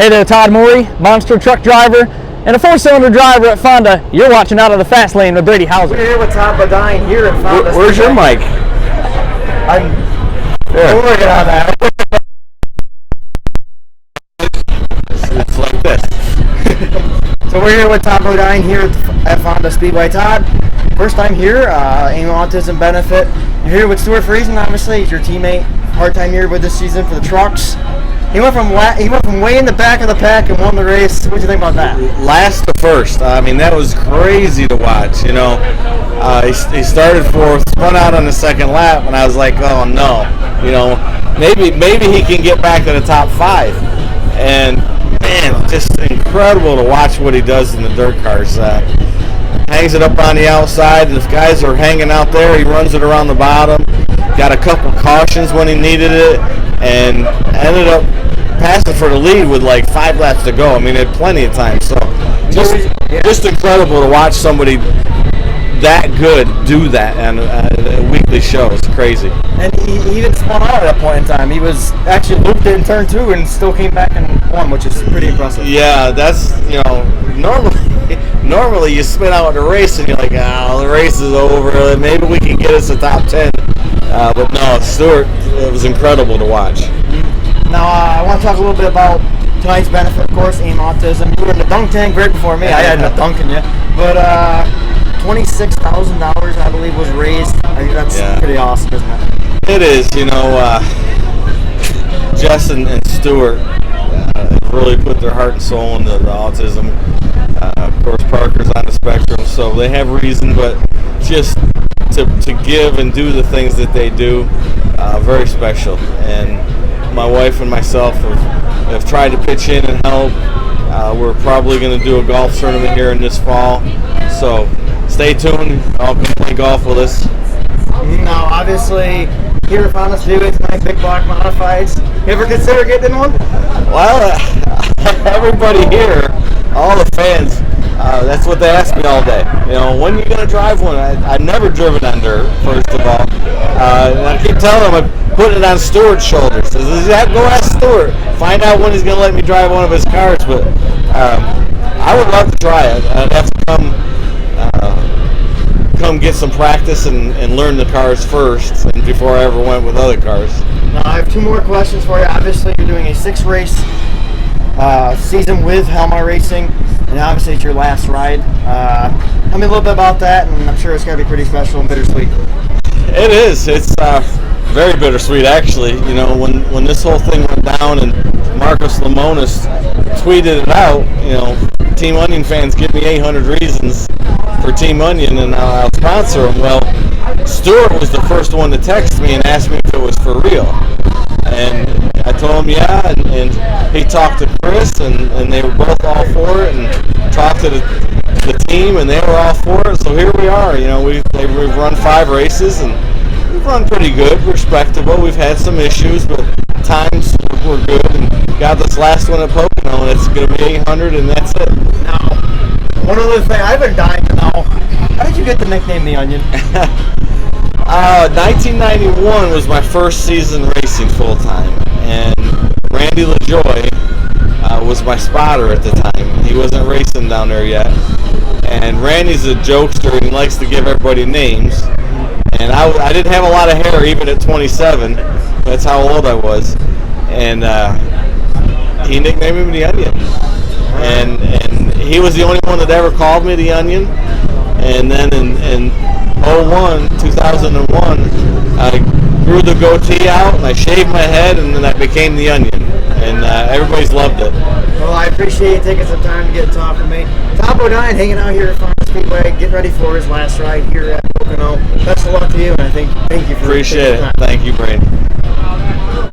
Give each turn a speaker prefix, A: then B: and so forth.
A: Hey there, Todd Morey, monster truck driver and a 4-cylinder driver at Fonda. You're watching Out of the Fast Lane with Brady Hauser.
B: We're here with Todd Bodine here at Fonda.
C: Where's your mic?
B: I'm working on that.
C: It's like this.
B: So we're here with Todd Bodine here at Fonda Speedway. Todd, first time here, annual autism benefit. You're here with Stuart Friesen, obviously. He's your teammate. Hard-time year with this season for the trucks. He went from way in the back of the pack and won the race. What do you think about that?
C: Last to first. I mean, that was crazy to watch. You know, he started fourth, spun out on the second lap, and I was like, oh no. You know, maybe he can get back to the top 5. And man, just incredible to watch what he does in the dirt cars. Hangs it up on the outside. If guys are hanging out there, he runs it around the bottom. Got a couple cautions when he needed it, and ended up passing for the lead with like 5 laps to go. I mean, had plenty of time. So just incredible to watch somebody that good do that on a weekly show. It's crazy.
B: And he even spun out at that point in time. He was actually looped in turn 2 and still came back and won, which is pretty impressive.
C: Yeah, that's, you know, normally you spin out in a race and you're like, the race is over. Maybe we can get us a top 10. But no, Stuart, it was incredible to watch.
B: Now, I want to talk a little bit about tonight's benefit, of course, AIM Autism. You were in the dunk tank right before me. I hadn't dunking you. But $26,000, I believe, was raised. I think that's pretty awesome, isn't it?
C: It is. You know, Jess and Stuart really put their heart and soul into the autism. Of course, Parker's on the spectrum, so they have reason, but just to give and do the things that they do, very special. And my wife and myself have tried to pitch in and help. We're probably going to do a golf tournament here in this fall, so stay tuned. I'll come play golf with us.
B: Now, obviously, here at Fonda Speedway tonight, big block modifieds. You ever consider getting one?
C: Well, everybody here, all the fans, that's what they ask me all day. You know, when are you going to drive one? I've never driven on dirt, first of all. And I keep telling them I'm putting it on Stuart's shoulders. Go ask Stuart. Find out when he's going to let me drive one of his cars. But I would love to try it. I'd have to come get some practice and learn the cars first and before I ever went with other cars.
B: Now, I have 2 more questions for you. Obviously, you're doing a 6-race season with Helmar Racing, and obviously it's your last ride. Tell me a little bit about that, and I'm sure it's got to be pretty special and bittersweet.
C: It is. It's very bittersweet, actually. You know, when this whole thing went down and Marcos Lemonis tweeted it out, you know, Team Onion fans give me 800 reasons for Team Onion and I'll sponsor them. Well, Stuart was the first one to text me and ask me if it was for real. And I told him and he talked to Chris and they were both all for it, and talked to the team and they were all for it. So here we are. You know, we've run 5 races and we've run pretty good, respectable. We've had some issues, but times were good, and got this last one at Pocono, and it's going to be 800, and that's it.
B: Now, one other thing I've been dying to know, how did you get the nickname The Onion?
C: 1991 was my first season racing full-time, and Randy LaJoy was my spotter at the time. He wasn't racing down there yet, and Randy's a jokester, and he likes to give everybody names. And I didn't have a lot of hair even at 27. That's how old I was. And he nicknamed me The Onion. And he was the only one that ever called me The Onion. And then in 2001, I grew the goatee out and I shaved my head, and then I became The Onion. And everybody's loved it.
B: Well, I appreciate you taking some time to get to talk with me. Todd Bodine hanging out here at Fonda Speedway, getting ready for his last ride here at Pocono. Best of luck to you, and thank you for
C: Appreciate it. Thank you, Brandon.